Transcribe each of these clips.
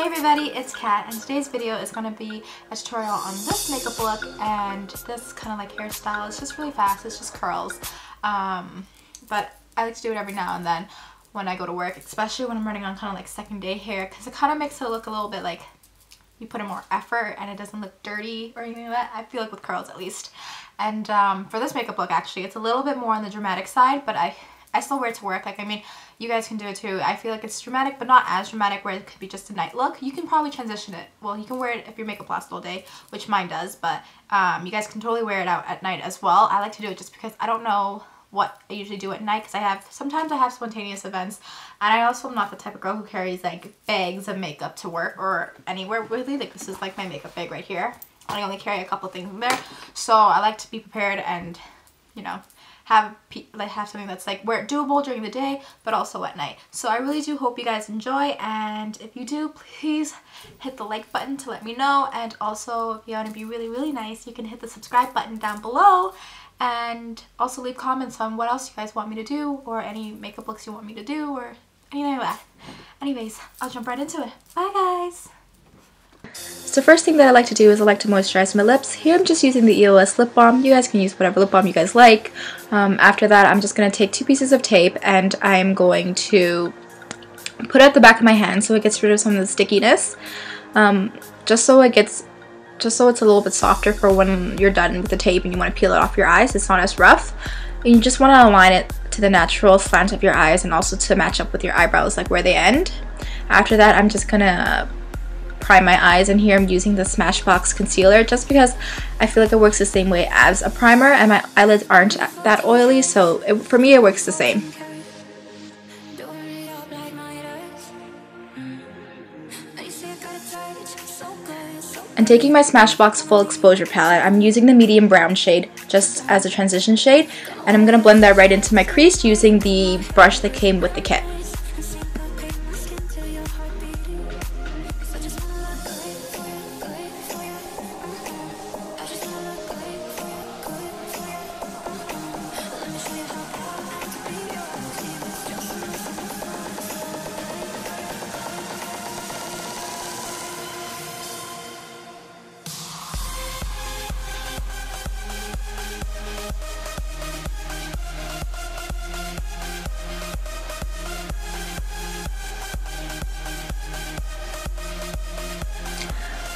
everybody, it's Kat, and today's video is going to be a tutorial on this makeup look and this kind of like hairstyle. It's just really fast, it's just curls, but I like to do it every now and then when I go to work, especially when I'm running on kind of like second day hair, because it kind of makes it look a little bit like you put in more effort and it doesn't look dirty or anything like that. I feel like with curls at least. And for this makeup look, actually it's a little bit more on the dramatic side, but I still wear it to work. Like, I mean, you guys can do it too. I feel like it's dramatic, but not as dramatic where it could be just a night look. You can probably transition it. Well, you can wear it if your makeup lasts all day, which mine does, but you guys can totally wear it out at night as well. I like to do it just because I don't know what I usually do at night, because sometimes I have spontaneous events, and I also am not the type of girl who carries like bags of makeup to work or anywhere really. Like, this is like my makeup bag right here. I only carry a couple things in there, so I like to be prepared and, you know, have something that's like doable during the day but also at night. So I really do hope you guys enjoy, and if you do, please hit the like button to let me know, and also if you want to be really nice, you can hit the subscribe button down below, and also leave comments on what else you guys want me to do, or any makeup looks you want me to do, or anything like that. Anyways, I'll jump right into it. Bye guys! So first thing that I like to do is I like to moisturize my lips. Here I'm just using the EOS lip balm. You guys can use whatever lip balm you guys like. After that, I'm just going to take 2 pieces of tape and I'm going to put it at the back of my hand so it gets rid of some of the stickiness. Just so it's a little bit softer for when you're done with the tape and you want to peel it off your eyes. It's not as rough. And you just want to align it to the natural slant of your eyes and also to match up with your eyebrows, like where they end. After that, I'm just going to prime my eyes, and here I'm using the Smashbox concealer just because I feel like it works the same way as a primer, and my eyelids aren't that oily, so for me it works the same. And taking my Smashbox Full Exposure palette, I'm using the medium brown shade just as a transition shade, and I'm going to blend that right into my crease using the brush that came with the kit.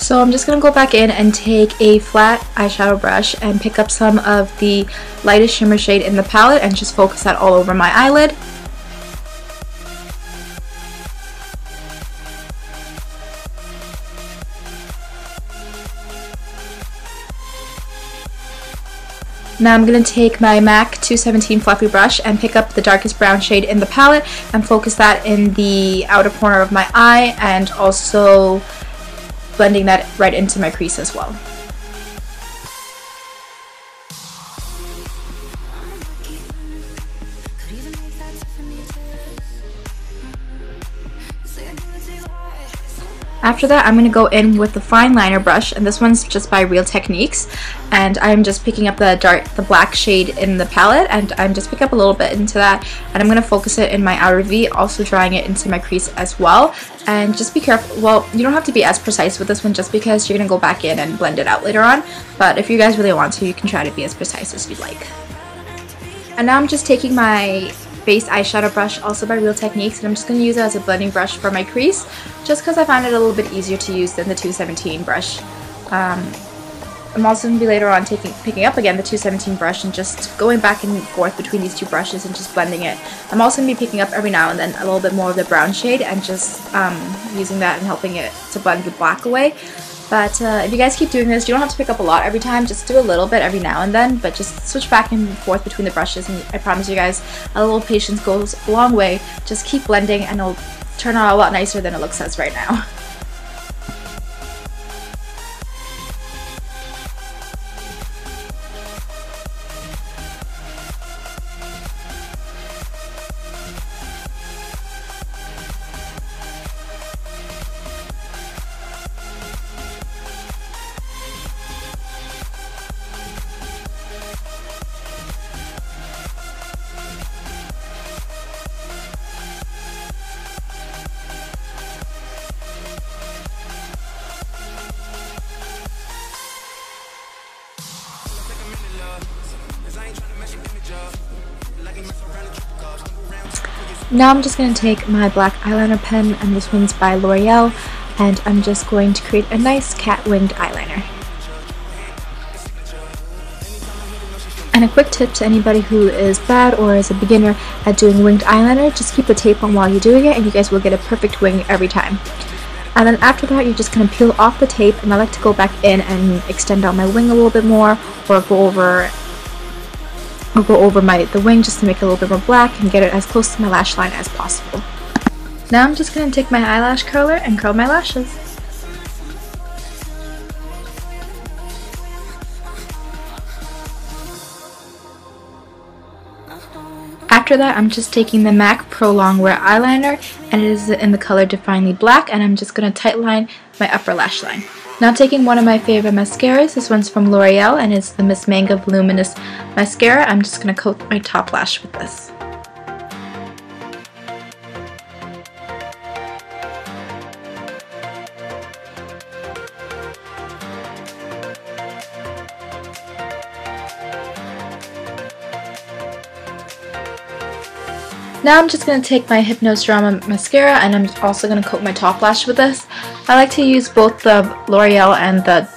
So I'm just going to go back in and take a flat eyeshadow brush and pick up some of the lightest shimmer shade in the palette and just focus that all over my eyelid. Now I'm going to take my MAC 217 fluffy brush and pick up the darkest brown shade in the palette and focus that in the outer corner of my eye, and also blending that right into my crease as well. After that, I'm going to go in with the fine liner brush, and this one's just by Real Techniques, and I'm just picking up the black shade in the palette, and I'm just picking up a little bit into that, and I'm going to focus it in my outer V, also drawing it into my crease as well. And just be careful, well, you don't have to be as precise with this one just because you're going to go back in and blend it out later on, but if you guys really want to, you can try to be as precise as you'd like. And now I'm just taking my base eyeshadow brush, also by Real Techniques, and I'm just going to use it as a blending brush for my crease, just because I find it a little bit easier to use than the 217 brush. I'm also going to be later on picking up again the 217 brush and just going back and forth between these 2 brushes and just blending it. I'm also going to be picking up every now and then a little bit more of the brown shade and just using that and helping it to blend the black away. But if you guys keep doing this, you don't have to pick up a lot every time, just do a little bit every now and then, but just switch back and forth between the brushes, and I promise you guys, a little patience goes a long way. Just keep blending and it'll turn out a lot nicer than it looks as right now. Now I'm just going to take my black eyeliner pen, and this one's by L'Oreal, and I'm just going to create a nice cat winged eyeliner. And a quick tip to anybody who is bad or is a beginner at doing winged eyeliner, just keep the tape on while you're doing it and you guys will get a perfect wing every time. And then after that, you're just going to peel off the tape, and I like to go back in and extend out my wing a little bit more, or go over the wing just to make it a little bit more black and get it as close to my lash line as possible. Now I'm just going to take my eyelash curler and curl my lashes. After that, I'm just taking the MAC Pro Longwear eyeliner, and it is in the color Definely Black, and I'm just going to tightline my upper lash line. Now taking one of my favorite mascaras, this one's from L'Oreal and it's the Miss Manga Voluminous Mascara. I'm just going to coat my top lash with this. Now I'm just going to take my Hypnose Drama mascara, and I'm also going to coat my top lash with this. I like to use both the L'Oreal and the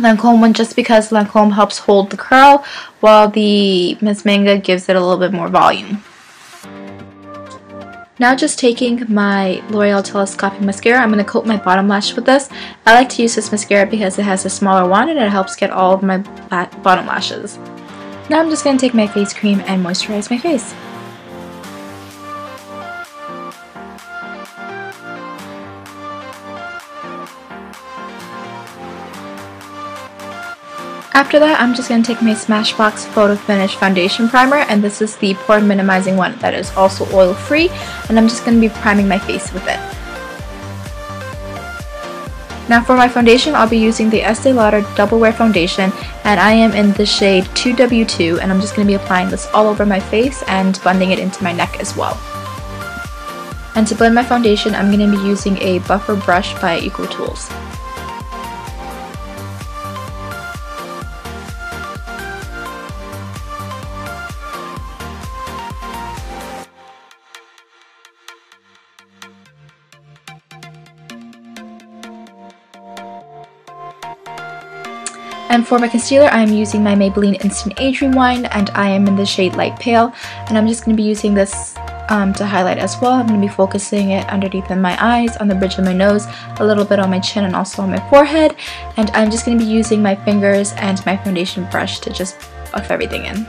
Lancome one just because Lancome helps hold the curl while the Miss Manga gives it a little bit more volume. Now just taking my L'Oreal Telescopic Mascara, I'm going to coat my bottom lash with this. I like to use this mascara because it has a smaller one and it helps get all of my bottom lashes. Now I'm just going to take my face cream and moisturize my face. After that, I'm just going to take my Smashbox Photo Finish Foundation Primer, and this is the pore minimizing one that is also oil free, and I'm just going to be priming my face with it. Now for my foundation, I'll be using the Estee Lauder Double Wear Foundation, and I am in the shade 2W2, and I'm just going to be applying this all over my face and blending it into my neck as well. And to blend my foundation, I'm going to be using a buffer brush by Eco Tools. And for my concealer, I am using my Maybelline Instant Age Rewind, and I am in the shade Light Pale, and I'm just going to be using this to highlight as well. I'm going to be focusing it underneath in my eyes, on the bridge of my nose, a little bit on my chin, and also on my forehead. And I'm just going to be using my fingers and my foundation brush to just buff everything in.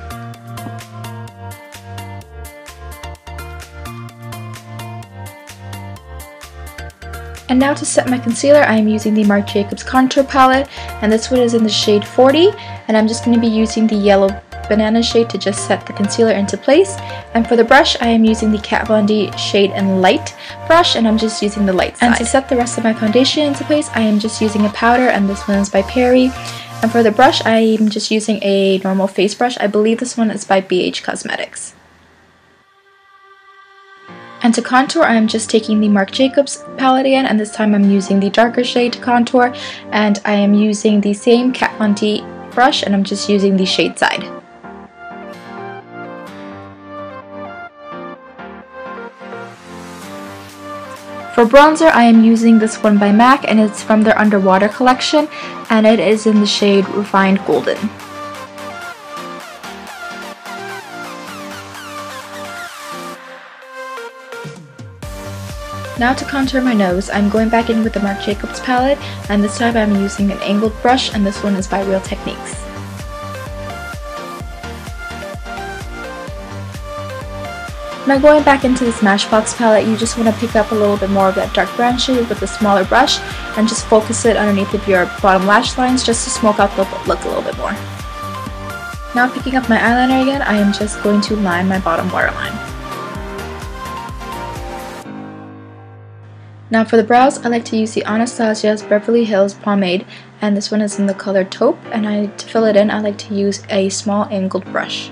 And now to set my concealer, I am using the Marc Jacobs Contour Palette, and this one is in the shade 40, and I'm just going to be using the yellow banana shade to just set the concealer into place. And for the brush, I am using the Kat Von D Shade and Light brush, and I'm just using the light side. And to set the rest of my foundation into place, I am just using a powder, and this one is by Perry. And for the brush, I am just using a normal face brush. I believe this one is by BH Cosmetics. And to contour, I am just taking the Marc Jacobs palette again, and this time I'm using the darker shade to contour, and I am using the same Kat Von D brush, and I'm just using the shade side. For bronzer, I am using this one by MAC, and it's from their Underwater collection, and it is in the shade Refined Golden. Now to contour my nose, I'm going back in with the Marc Jacobs palette, and this time I'm using an angled brush, and this one is by Real Techniques. Now going back into the Smashbox palette, you just want to pick up a little bit more of that dark brown shade with a smaller brush and just focus it underneath of your bottom lash lines just to smoke out the look a little bit more. Now picking up my eyeliner again, I am just going to line my bottom waterline. Now for the brows, I like to use the Anastasia's Beverly Hills Pomade, and this one is in the color Taupe, and to fill it in, I like to use a small angled brush.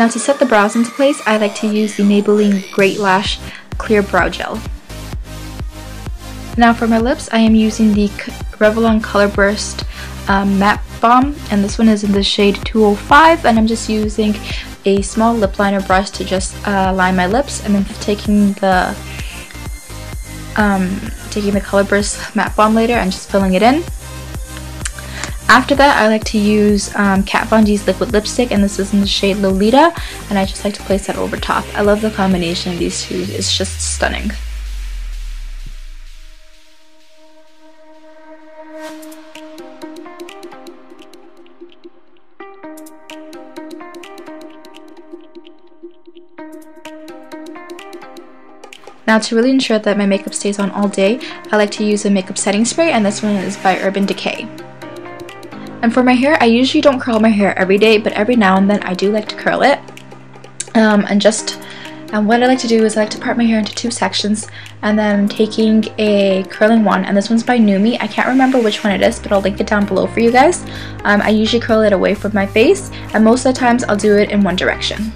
Now to set the brows into place, I like to use the Maybelline Great Lash Clear Brow Gel. Now for my lips, I am using the Revlon Color Burst Matte Balm, and this one is in the shade 205, and I'm just using a small lip liner brush to just line my lips, and then taking the Color Burst Matte Balm later and just filling it in. After that, I like to use Kat Von D's liquid lipstick, and this is in the shade Lolita, and I just like to place that over top. I love the combination of these two, it's just stunning. Now to really ensure that my makeup stays on all day, I like to use a makeup setting spray, and this one is by Urban Decay. And for my hair, I usually don't curl my hair every day, but every now and then I do like to curl it. And what I like to do is I like to part my hair into two sections, and then I'm taking a curling wand, and this one's by Numi. I can't remember which one it is, but I'll link it down below for you guys. I usually curl it away from my face, and most of the times I'll do it in one direction.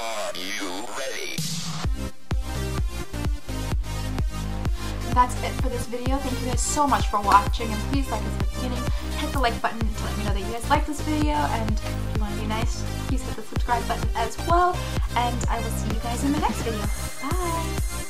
Are you ready? That's it for this video. Thank you guys so much for watching, and please like us at the beginning, hit the like button to let me know that you guys like this video, and if you want to be nice, please hit the subscribe button as well, and I will see you guys in the next video. Bye!